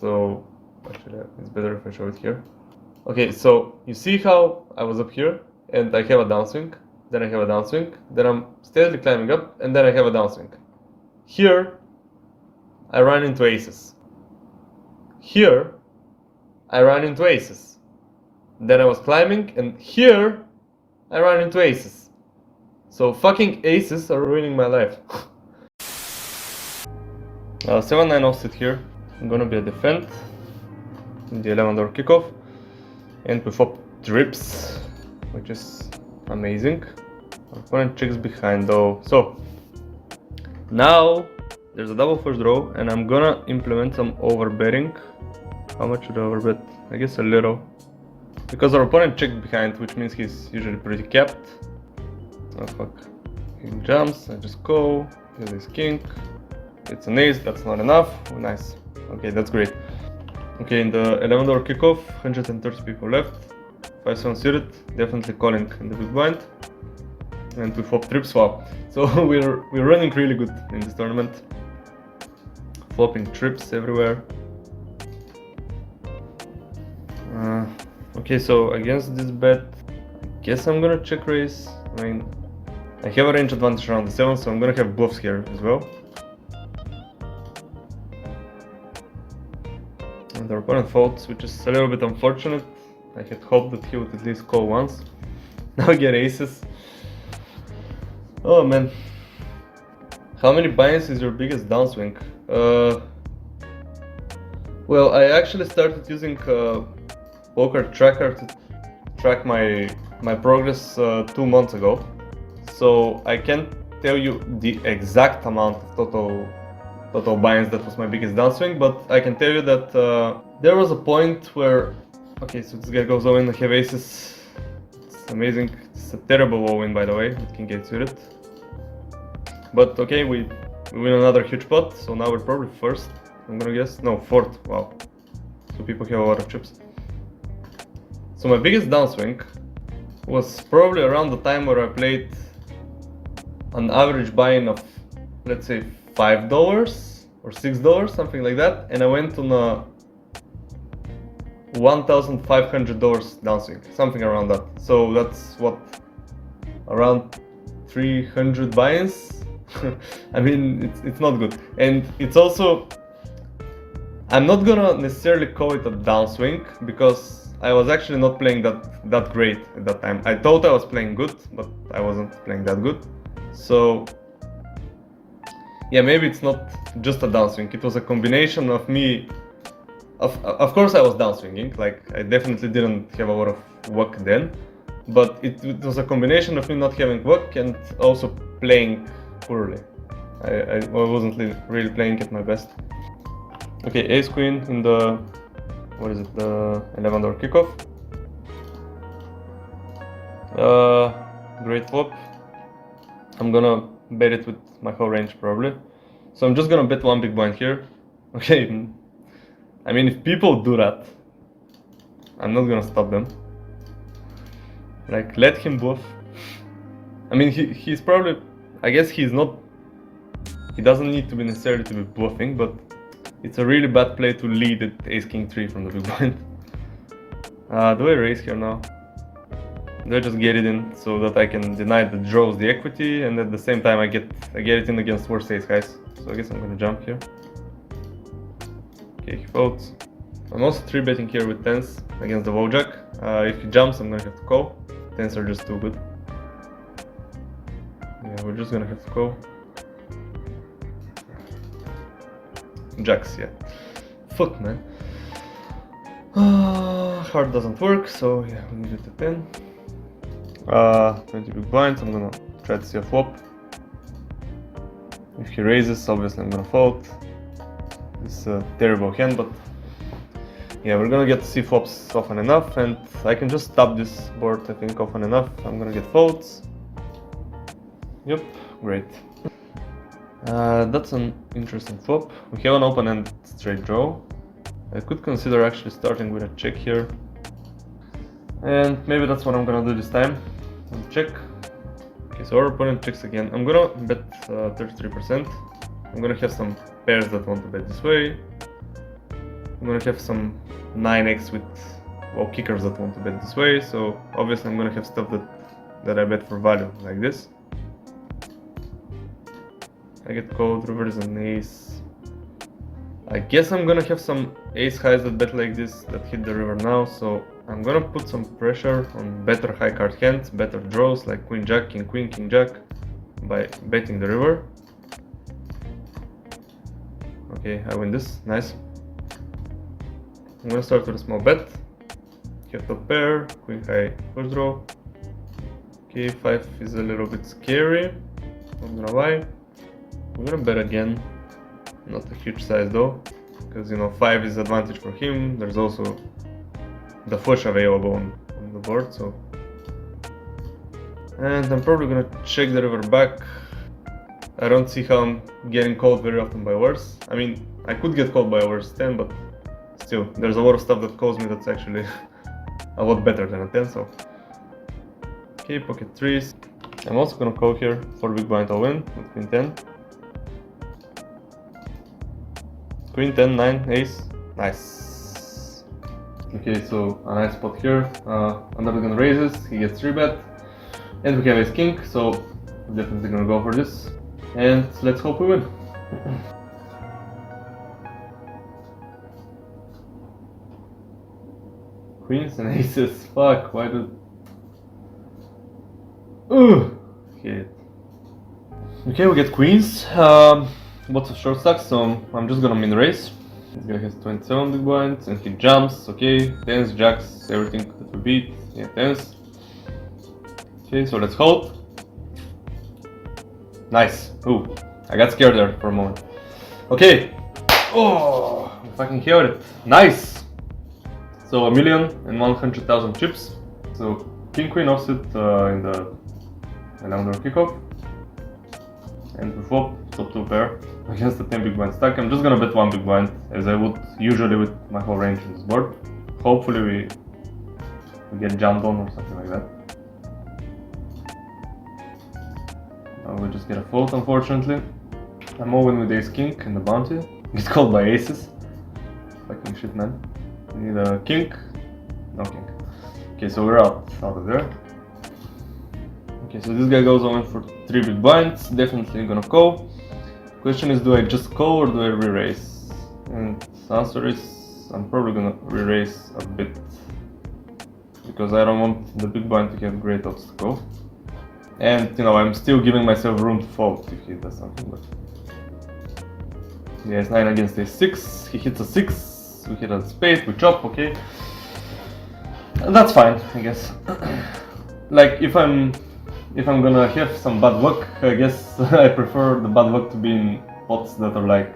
So actually it's better if I show it here. Okay, so you see how I was up here and I have a downswing, then I have a downswing, then I'm steadily climbing up, and then I have a downswing. Here I run into aces. Here I run into aces. Then I was climbing, and here I run into aces. So fucking aces are ruining my life. 7-9 offset here. I'm gonna be a defend in the 11 door kickoff, and we flop trips, which is amazing. Our opponent checks behind though. So now there's a double first draw, and I'm gonna implement some overbetting. How much should I overbet? I guess a little, because our opponent checked behind, which means he's usually pretty capped. Oh fuck. He jumps, I just go, here's his king. It's an ace, that's not enough. Oh, nice. Okay, that's great. Okay, in the 11 door kickoff, 130 people left. 5-7 suited, definitely calling in the big blind. And we flop trips, wow. So we're running really good in this tournament. Flopping trips everywhere. Okay, so against this bet, I guess I'm gonna check raise. I mean, I have a range advantage around the 7, so I'm gonna have bluffs here as well. And our opponent folds, which is a little bit unfortunate. I had hoped that he would at least call once. Now I get aces. Oh man. How many buy-ins is your biggest downswing? Well, I actually started using poker tracker to track my progress 2 months ago. So I can't tell you the exact amount of total buy-ins that was my biggest downswing, but I can tell you that there was a point where, okay, so this guy goes all in, I have aces. It's amazing. It's a terrible all-in, by the way, with king 8 suited. But okay, we win another huge pot, so now we're probably first, I'm gonna guess. No, fourth, wow. So people have a lot of chips. So my biggest downswing was probably around the time where I played an average buy-in of, let's say, $5 or $6, something like that, and I went on a $1,500 downswing, something around that. So that's what, around 300 buy-ins. I mean, it's not good, and it's also, I'm not gonna necessarily call it a downswing because I was actually not playing that great at that time. I thought I was playing good, but I wasn't playing that good. So yeah, maybe it's not just a downswing. It was a combination of me. Of course I was downswinging, like I definitely didn't have a lot of luck then, but it was a combination of me not having luck and also playing poorly. I wasn't really playing at my best. Okay, ace queen in the, what is it, the 11 door kickoff. Great flop. I'm gonna bet it with my whole range probably. So I'm just gonna bet one big blind here. Okay, I mean, if people do that, I'm not gonna stop them. Like, let him bluff. I mean, he's probably, I guess he doesn't need to be necessarily to be bluffing, but it's a really bad play to lead at ace king 3 from the big blind. Do I raise here now? Do I just get it in so that I can deny the draws the equity, and at the same time I get it in against worse ace guys? So I guess I'm gonna jump here. Okay, he folds. I'm also 3-betting here with 10s against the Wojak. If he jumps, I'm gonna have to call. 10s are just too good. Yeah, we're just gonna have to call. Jacks, yeah. Fuck, man. Heart doesn't work, so yeah, we need it at 10. 20 big blinds, I'm gonna try to see a flop. If he raises, obviously I'm gonna fold. It's a terrible hand, but yeah, we're gonna get to see flops often enough, and I can just tap this board, I think, often enough. I'm gonna get folds. Yep, great. That's an interesting flop. We have an open-end straight draw. I could consider actually starting with a check here. And maybe that's what I'm gonna do this time. Check. Okay, so our opponent checks again. I'm gonna bet 33%. I'm gonna have some pairs that want to bet this way. I'm gonna have some 9x with kickers that want to bet this way, so obviously I'm gonna have stuff that I bet for value, like this. I get called, rivers and ace. I guess I'm gonna have some ace highs that bet like this, that hit the river now, so I'm gonna put some pressure on better high card hands, better draws like queen jack, king queen, king jack, by betting the river. Okay, I win this, nice. I'm gonna start with a small bet. Have top pair, queen high first draw. Okay, 5 is a little bit scary, not gonna lie. I'm gonna bet again, not a huge size though, because you know 5 is advantage for him. There's also the flush available on the board, so. And I'm probably gonna check the river back. I don't see how I'm getting called very often by worse. I mean, I could get called by a worse 10, but still, there's a lot of stuff that calls me that's actually a lot better than a 10, so. Okay, pocket 3s. I'm also gonna call here for big blind all in with queen 10. Queen 10, 9, ace, nice. Okay, so a nice spot here. Underdog raises, he gets 3-bet. And we have ace king, so definitely gonna go for this. And let's hope we win. Queens and aces, fuck, why did... Okay. Okay, we get queens. Lots of short stacks, so I'm just gonna min raise. This guy has 27 big blinds and he jumps, okay. Tens, jacks, everything that we beat. Yeah, tens. Okay, so let's hold. Nice. Ooh, I got scared there for a moment. Okay. Oh, I fucking killed it. Nice. So 1,100,000 chips. So king queen offsuit in the under kickoff. And we flop top 2 pair against the 10 big blind stack. I'm just gonna bet 1 big blind as I would usually with my whole range on this board. Hopefully we get jumped on or something like that. We just get a fold, unfortunately. I'm all in with ace king and the bounty. Get called by aces. Fucking shit, man. We need a king. No king. Okay, so we're out of there. Okay, so this guy goes on for 3 big blinds. Definitely gonna call. Question is, do I just call or do I re-raise? And the answer is, I'm probably gonna re-raise a bit. Because I don't want the big blind to have great odds to call. And you know, I'm still giving myself room to fold if he does something, but he has 9 against a 6, he hits a 6, we hit a spade, we chop, okay. And that's fine, I guess. Like if I'm gonna have some bad luck, I guess I prefer the bad luck to be in pots that are like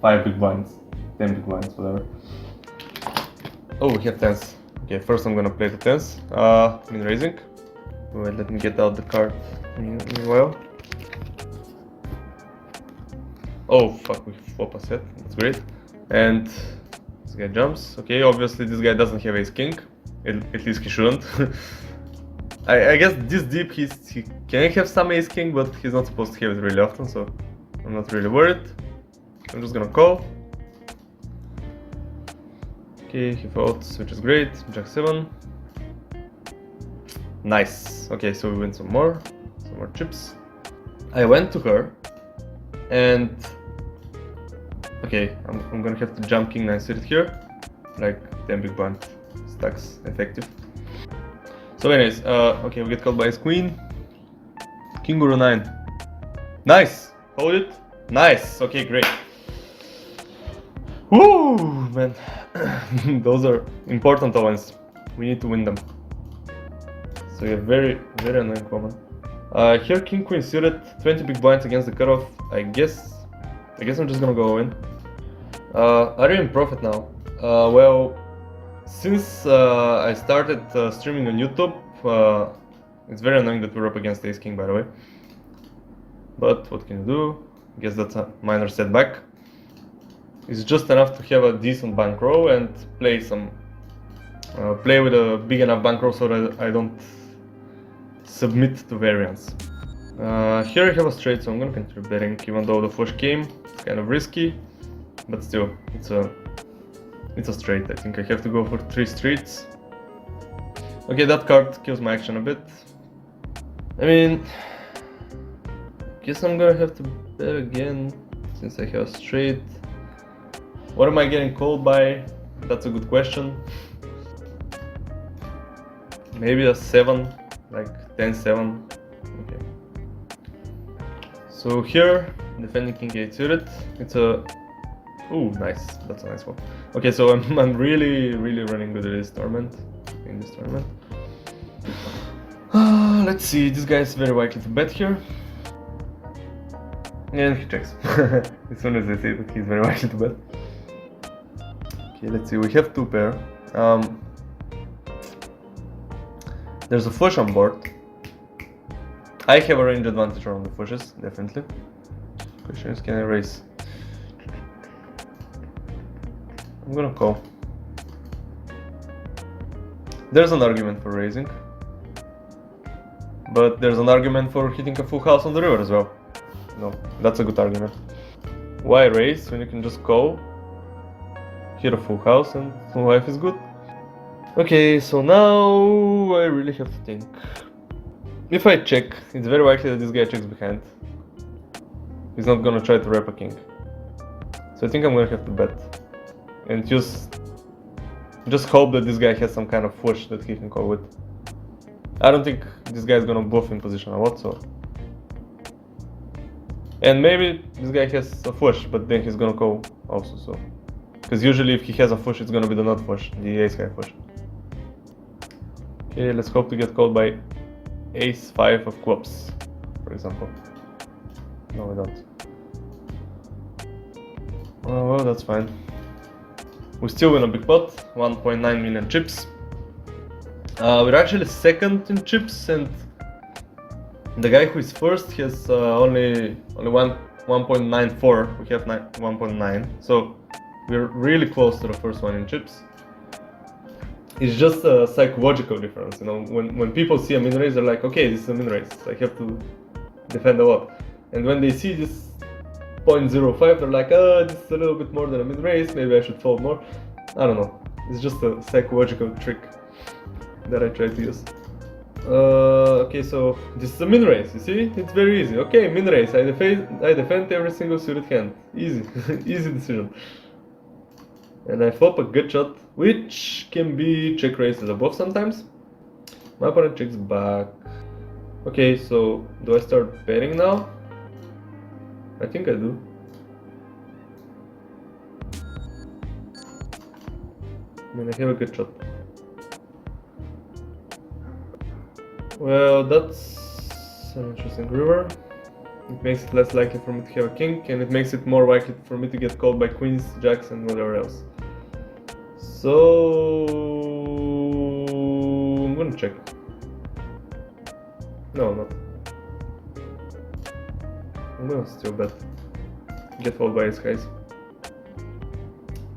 5 big blinds, 10 big blinds, whatever. Oh, we have 10s. Okay, first I'm gonna play the 10s, min raising. Wait, let me get out the card meanwhile. Oh fuck, we flop a set, that's great. And this guy jumps. Okay, obviously this guy doesn't have ace king, at least he shouldn't. I guess this deep he can have some ace king, but he's not supposed to have it really often, so I'm not really worried. I'm just gonna call. Okay, he folds, which is great. Jack 7. Nice. Okay, so we win some more chips. I went to her, and okay, I'm gonna have to jump king 9 suited here, like 10 big blind stacks effective. So anyways, okay, we get called by his queen. King guru 9. Nice. Hold it. Nice. Okay, great. Woo, man. Those are important ones. We need to win them. So we have very annoying common. Here king queen suited, 20 big blinds against the cutoff. I guess I'm just gonna go in. Are you in profit now? Well, since I started streaming on YouTube, it's very annoying that we're up against ace king, by the way. But what can you do? I guess that's a minor setback. It's just enough to have a decent bankroll and play with a big enough bankroll so that I don't submit to variance. Here I have a straight, so I'm gonna continue betting, even though the flush came. It's kind of risky, but still, it's a It's a straight. I think I have to go for 3 streets. Okay, that card kills my action a bit. I mean, guess I'm gonna have to bet again since I have a straight. What am I getting called by? That's a good question. Maybe a 7, like 10-7. Okay. So here, defending king 8 suited. It's a... Ooh, nice. That's a nice one. Okay, so I'm really running good at this tournament. In this tournament. Let's see. This guy is very likely to bet here. And he checks. As soon as I say that he's very likely to bet. Okay, let's see. We have 2 pair. There's a flush on board. I have a range advantage around the flushes, definitely. Question is, can I raise? I'm gonna call. There's an argument for raising, but there's an argument for hitting a full house on the river as well. No, that's a good argument. Why raise when you can just call, hit a full house, and life is good? Okay, so now I really have to think. If I check, it's very likely that this guy checks behind. He's not gonna try to wrap a king. So I think I'm gonna have to bet. And just hope that this guy has some kind of flush that he can call with. I don't think this guy is gonna bluff in position a lot, so... And maybe this guy has a flush, but then he's gonna call also, so... Because usually if he has a flush, it's gonna be the nut flush, the ace high flush. Okay, let's hope to get called by ace 5 of clubs, for example. No, we don't. Oh, well, that's fine. We still win a big pot, 1.9 million chips. We're actually second in chips, and the guy who is first has only 1.94. We have 1.9, so we're really close to the first one in chips. It's just a psychological difference, you know. When people see a min raise, they're like, okay, this is a min raise, I have to defend a lot. And when they see this 0.05, they're like, this is a little bit more than a min raise, maybe I should fold more. I don't know. It's just a psychological trick that I try to use. Okay, so this is a min raise, you see? It's very easy. Okay, min raise, I defend every single suited hand. Easy, easy decision. And I flop a good shot, which can be check raised as a bluff sometimes. My opponent checks back. Okay, so do I start betting now? I think I do. I mean, I have a good shot. Well, that's an interesting river. It makes it less likely for me to have a king, and it makes it more likely for me to get called by queens, jacks, and whatever else. So I'm gonna check. No, not. I'm gonna still bet. Get called by ace guys.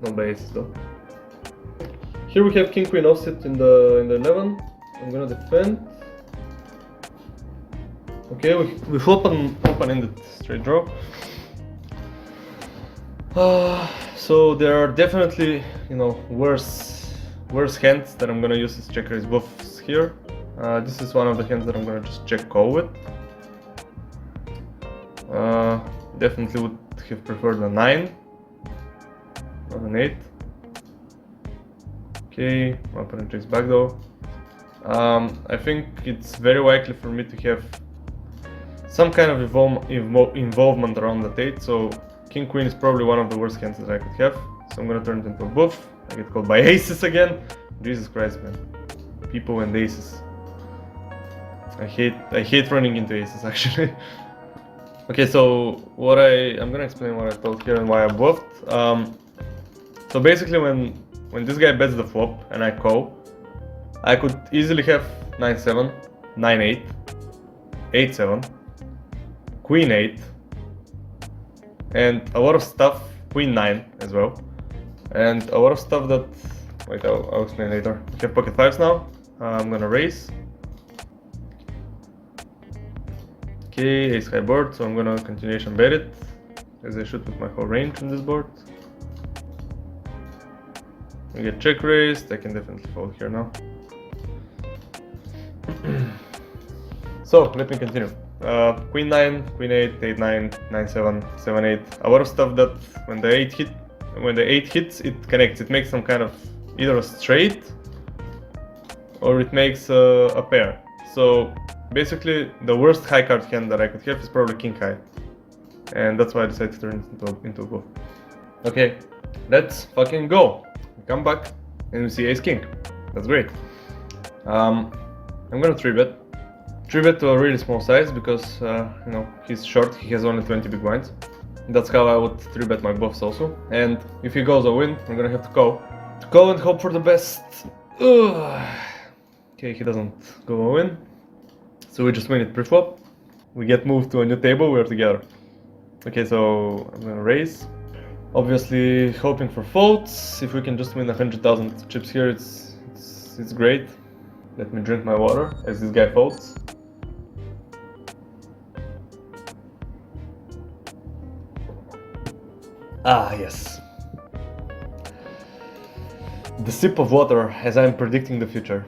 Not by aces though. Here we have king queen offset in the 11. I'm gonna defend. Okay, we flop an open-ended straight draw. So there are definitely, you know, worse hands that I'm gonna use as check raise bluffs here. This is one of the hands that I'm gonna just check call with. Definitely would have preferred a 9, not an 8. Okay, my opponent checks back though. I think it's very likely for me to have some kind of involvement around that 8, so king queen is probably one of the worst hands that I could have. So I'm gonna turn it into a bluff. I get called by aces again. Jesus Christ, man. People and aces. I hate running into aces actually. Okay, so I'm gonna explain what I told here and why I bluffed. So basically when this guy bets the flop and I call, I could easily have 9-7, 9-8, 8-7, Queen 8, and a lot of stuff, Queen 9 as well, and a lot of stuff that, wait, I'll explain later. We have pocket 5s now. I'm gonna raise. Okay, ace high board, so I'm gonna continuation bet it, as I should with my whole range on this board. We get check raised. I can definitely fold here now. So let me continue. Queen 9, Queen 8, 8 9, 9 7, 7 8. A lot of stuff that when the 8 hits, it connects. It makes some kind of either a straight or it makes a pair. So basically, the worst high card hand that I could have is probably King High, and that's why I decided to turn it into a bluff. Okay, let's fucking go. We come back and we see Ace King. That's great. I'm gonna 3-bet. 3-bet to a really small size because you know, he's short. He has only 20 big blinds. That's how I would 3-bet my bluffs also. And if he goes all in, I'm gonna have to call. To call and hope for the best. Ugh. Okay, he doesn't go all in. So we just win it pre-flop. We get moved to a new table, we're together. Okay, so I'm gonna raise. Obviously hoping for folds. If we can just win 100,000 chips here, it's great. Let me drink my water as this guy folds. Ah, yes. The sip of water as I'm predicting the future.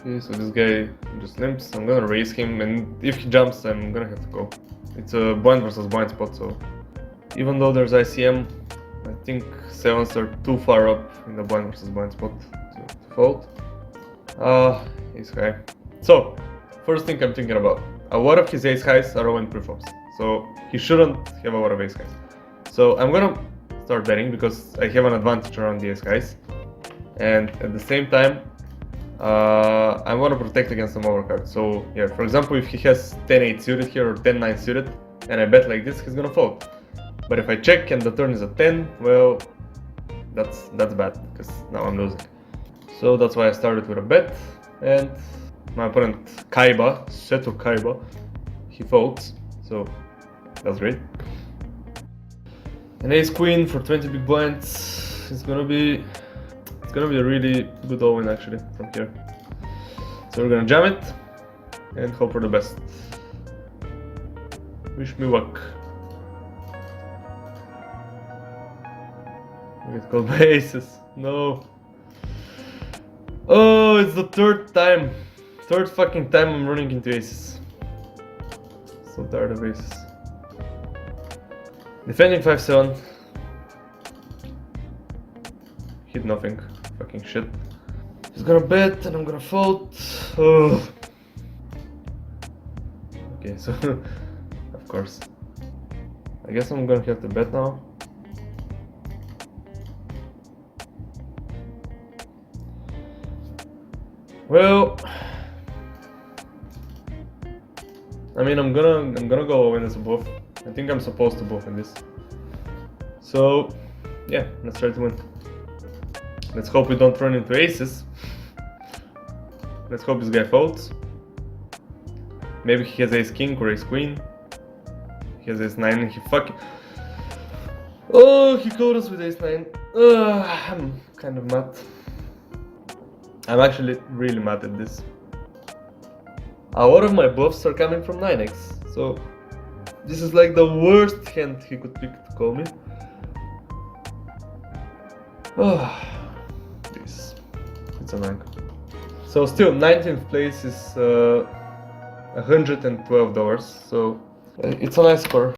Okay, so this guy just limps. I'm gonna raise him, and if he jumps, I'm gonna have to go. It's a blind versus blind spot, so even though there's ICM, I think 7s are too far up in the blind versus blind spot to fold. Ace high. So, first thing I'm thinking about, a lot of his ace highs are all in pre-flops, so he shouldn't have a lot of ace highs. So I'm gonna start betting because I have an advantage around the ace highs, and at the same time, I want to protect against some overcard. So yeah, for example, if he has 10-8 suited here or 10-9 suited, and I bet like this, he's gonna fold. But if I check and the turn is a 10, well, that's bad, because now I'm losing. So that's why I started with a bet, and my opponent Kaiba, Seto Kaiba, he folds, so that's great. An ace queen for 20 big blinds, it's gonna be a really good all-in actually from here. So we're gonna jam it and hope for the best. Wish me luck. We get called by aces. No. Oh, it's the third fucking time I'm running into aces. So tired of aces. Defending 5-7. Hit nothing. Fucking shit. He's gonna bet and I'm gonna fold. Oh. Okay, so of course. I guess I'm gonna have to bet now. Well, I mean, I'm gonna go all in as a bluff. I think I'm supposed to bluff in this. So yeah, let's try to win. Let's hope we don't run into aces. Let's hope this guy folds. Maybe he has ace king or ace queen. He has ace 9 and he fucking... Oh, he called us with ace 9. I'm kind of mad. I'm actually really mad at this. A lot of my bluffs are coming from 9x, so this is like the worst hand he could pick to call me. Oh, this, it's annoying. So still, 19th place is $112, so it's a nice score.